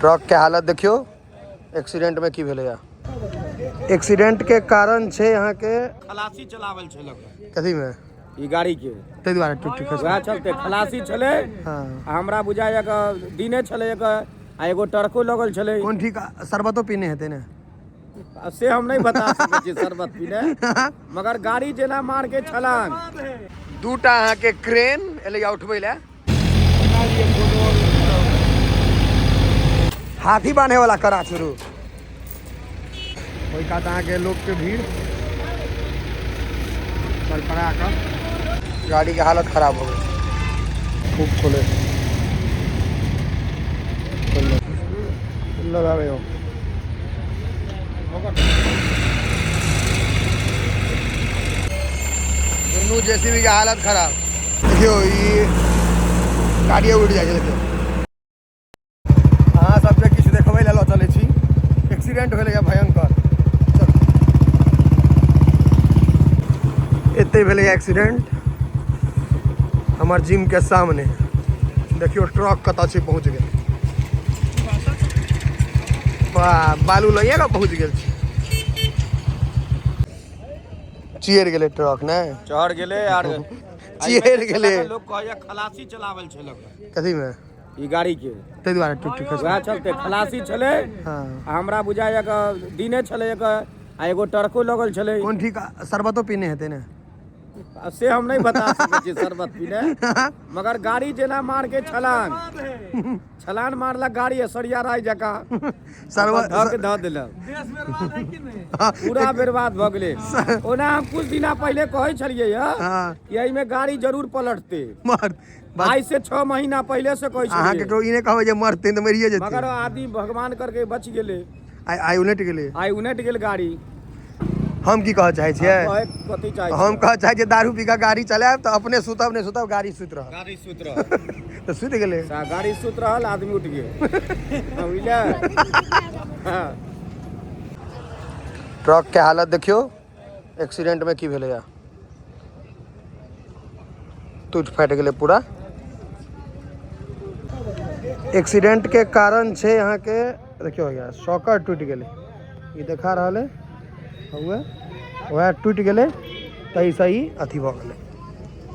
Truck के हालत देखियो एक्सीडेंट में की भेलै। एक्सीडेंट के कारण छे यहाँ के खलासी चलावल छे कथी में ई गाड़ी के तै द्वारा टूट वह चलते खलासी छले। हमरा बुझाय दिने छले आ एगो टरको लगल छले। कौन ठीक शरबतो पीने हेते ने से हम नहीं बता सके छी शरबत पीने मगर गाड़ी जेना मार के छलांग दूटा यहाँ के क्रेन एले उठबै ले हाथी बांधे वाला करा शुरू कोई का यहाँ के लोग के भीड़ सरपरा का गाड़ी के हालत खराब हो गई। खूब खोले लगावे हो जेसीबी के हालत खराब देखियो ये गाड़ी उड़ जाए देखियो। हाँ सबसे किछु देखबै ला चले छी एक्सीडेंट भेलै भयंकर एते भेलै एक्सीडेंट हमार जिम के सामने देखियो ट्रक कतऽ छै पहुँच गेल बालू लइए का पहुँच गेल चियर गेले ट्रक ने चढ़ गेले यार चियर गेले लोग कहया खलासी चलावल छे कथी में ई गाड़ी के तै द्वारा टूट वह चलते खलासी छले। हमरा बुझाय दिने छले आ एगो टरको लगल छले। कौन ठीक शरबतो पीने हेते ने से हम नहीं बता सके छी शरबत पीने मगर गाड़ी जेना मार के छलान मारला गाड़ी सरिया राय जका शरबत ध देलक पूरा बर्बाद भ गेले। ओना हम कुछ दिन पहले कहे छलिए कि एहि में गाड़ी जरूर पलटते आई से 6 महीना पहले से कहे अहाँ के इने कहबै जे मरते त मरिए जेते मगर आदमी भगवान करके बच गेले। आई उनट गेल गाड़ी। हम की कह चाहे छियै हम कह चाहे छियै दारू पी के गाड़ी चलाएब त अपने सुतब नहीं सुतब गाड़ी सुत रह तो सुत गेले गाड़ी सुत रहल आदमी उठ गेल ट्रक के हालत देखियो एक्सीडेंट में की भेलै टूट फाट गेले पूरा। एक्सीडेंट के कारण छे यहाँ के देखियो यार शॉकर टूट गेले ये देखा रहा है हुए वह टूट गए तैसे ही अथी भ गए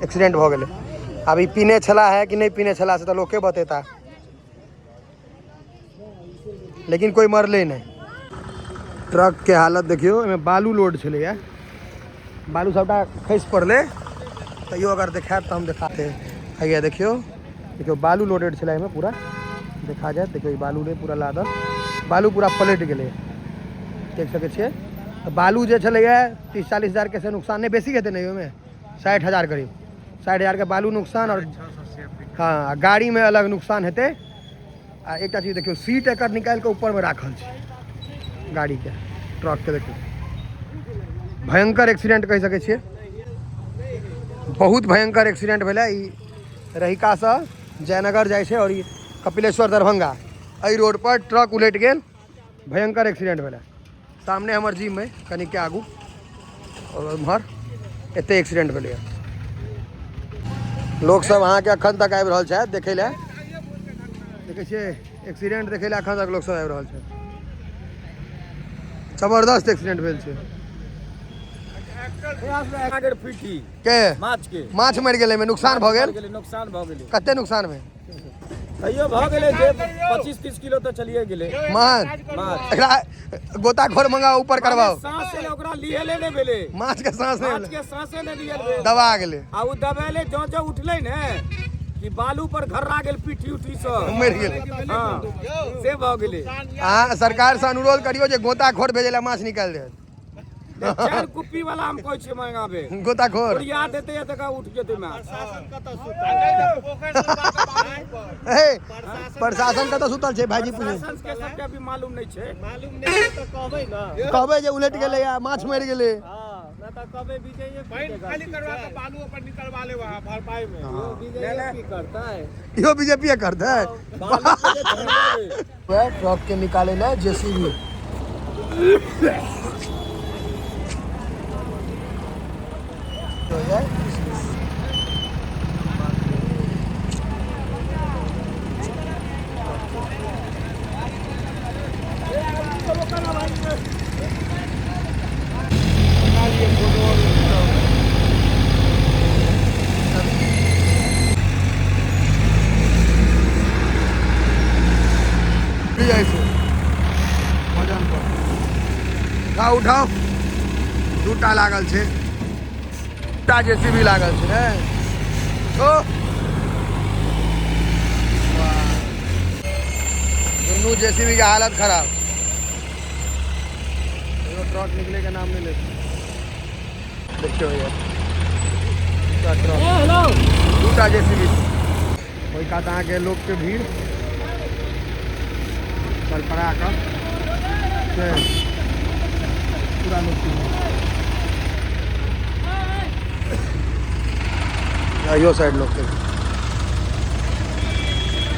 एक्सीडेंट भ गए। अभी पीने छला है कि नहीं पीने छला से तो लोग के बतेता लेकिन कोई मरले नहीं। ट्रक के हालत देखियो एमे बालू लोड छले या बालू सबटा खस पड़ले तैयो अगर देखाब तो हम दिखाते है देखियो बालू लोडेड छला एमे पूरा देखा जाए देखियो बालू रे पूरा लादल बालू पूरा पलट गए देख सके छिए। बालू जो चले 30-40 हज़ार के से नुकसान नहीं बेसी कहते नहीं में 60 हज़ार करीब 60 हज़ार के बालू नुकसान और हाँ गाड़ी में अलग नुकसान हेते। एक चीज देखियो सीट एक निकाल के ऊपर में राखल गाड़ी के ट्रक के देखियो भयंकर एक्सीडेंट कह सके छिए बहुत भयंकर एक्सीडेंट भेलै। रहिका से जयनगर जाए छे और कपिलेश्वर दरभंगा एहि रोड पर ट्रक उलट गेल भयंकर एक्सीडेंट भेलै। सामने हमार जिम में कनी के आगू और उम्हर एते एक्सीडेंट भेलै। लोग सब अहाँ के अखन तक आबि रहल छै देखे ले देखे छिए एक्सीडेंट देखे ले अखन तक लोग सब आबि रहल छै जबरदस्त एक्सीडेंट भेल छै। के माछ मर गेलै में नुकसान भ गेल कते नुकसान में तैयो भ गेलै 25-30 किलो तो चलिए गेलै माछ एकरा गोताखोर मंगा ऊपर करवाओ सांस से ओकरा लियले ने भेले माछ के सांस ने लियल दबा गेलै आ उ दबेले जो उठले ने कि बालू पर घर्रा गेल पीठी उठी सब मर गेलै। हां से भ गेलै। हां सरकार से अनुरोध करियो जे गोताखोर भेजेला माछ निकाल दे चार कुप्पी वाला हम कहै छै मंगाबे गोताखोर और याद देते है तक उठ जेते माछ प्रशासन कत सुतल छै भाईजी पूछे प्रशासन के सबके भी मालूम नहीं तो कहबै ना कहबै जे उलट गेलै या माछ मर गेलै ना त कहबै विजय खाली करवा के बालू ऊपर निकलवा ले वहां भरपाई में विजय की करता है यो बीजेपी करता है ट्रक के निकाले ना जेसीबी तो है જાય છે વજન પર ઉઠાવ ઉઠાવ દૂટા લાગલ છે દૂટા જેસીબી લાગલ છે હે તો दोनों जेसीबी की हालत खराब ट्रक निकले का नाम नहीं लेते देखियो यार दूटा जेसीबी कोई कहता है कि लोग के भीड़ कल पड़ा कर पूरा लोग यो साइड लोग के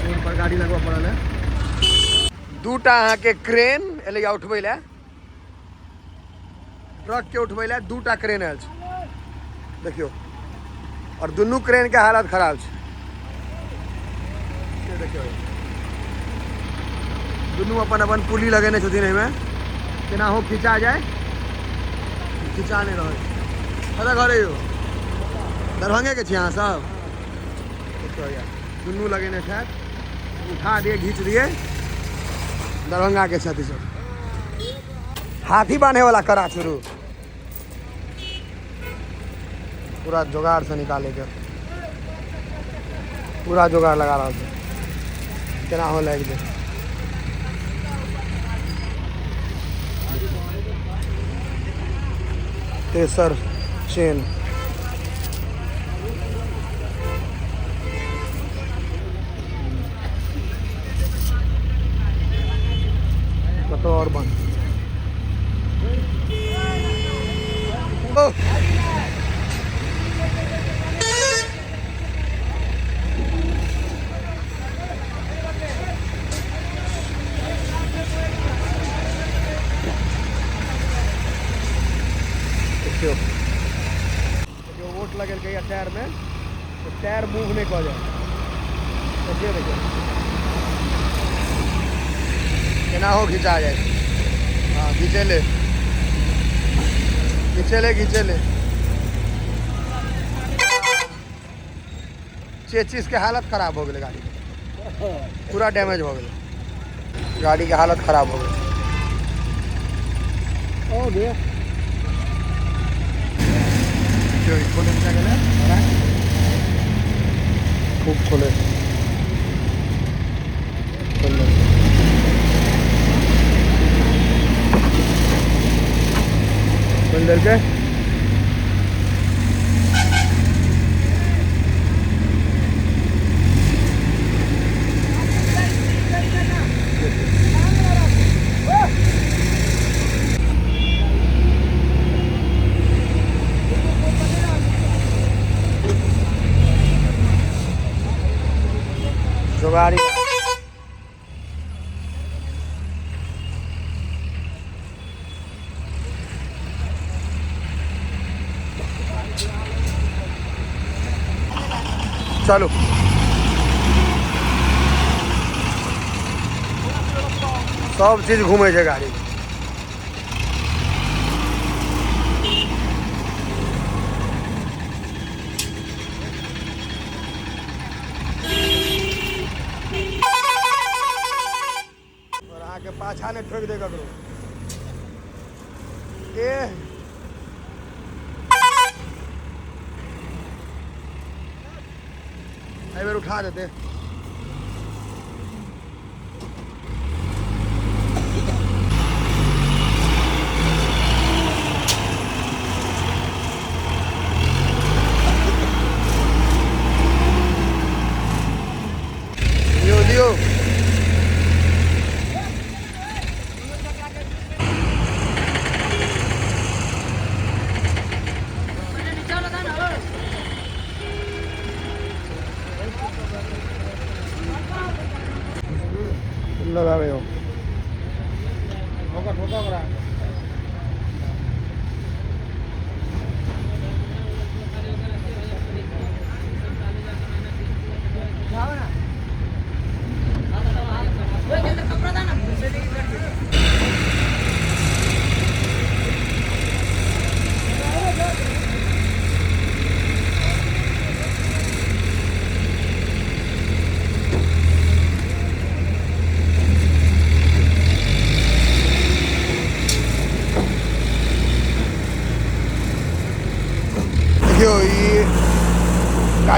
रोड पर गाड़ी लगवा पड़ल है दूटा अहाँ के क्रेन एले उठबै ला ट्रक के उठबै ला दूटा क्रेन आयल छै देखियो और दुनू क्रेन के हालत खराब छै देखियो दुनू अपन अपन पुली लगेने छथिन एहिमे केना हो खिंचा जाए खिंचा नहीं रहल कतऽ घर यौ दरभंगे के छी अहाँ सब देखियो यार दुनू लगेने छथि उठा दिए घींच दिए दरभंगा के छथि सब हाथी बांधे वाला करा शुरू पूरा जुगाड़ से निकाले के पूरा जुगाड़ लगा रहा है केना हो लग दे तेसर चेन तो और बंद देखियो जो वोट लगल के टायर में तो टायर मूव नहीं कर जाए देखिए देखिए केना हो खिंचा जाए हाँ खींचे ले चेचिस के हालत खराब हो गई गाड़ी पूरा डैमेज हो गई गाड़ी के हालत खराब हो गई खोले खूब खोले बंदर के जुगाड़ी चलो सब चीज घूमे छै गाड़ी और आके पाछा ने ठोक दे ककरो एक बार उठा देते दियो लगावे हो ठोका ठोका करा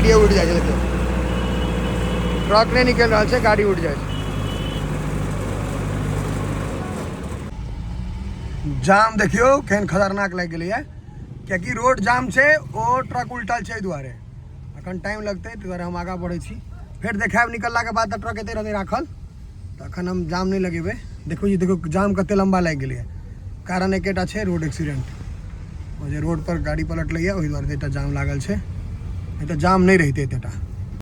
गाड़िए उठ जाए देखियो ट्रक नहीं निकल रहा है गाड़ी उठ जाए जाम देखियो केहन खतरनाक लग गई है क्योंकि रोड जाम से वो ट्रक उल्टल छै दुआरे अखन टाइम लगते दुआरे हम आगा बढ़े छी फिर देखाब निकलला के बाद ट्रक एते रहते राखल तो अखन हम जाम नहीं लगेबे देखो जी देखो जाम कते लंबा लग गई है कारण एकेटा छै रोड एक्सीडेंट जे रोड पर गाड़ी पलट लिया वही दुआरे एटा जाम लागल छै नहीं तो जाम नहीं रहते एतेटा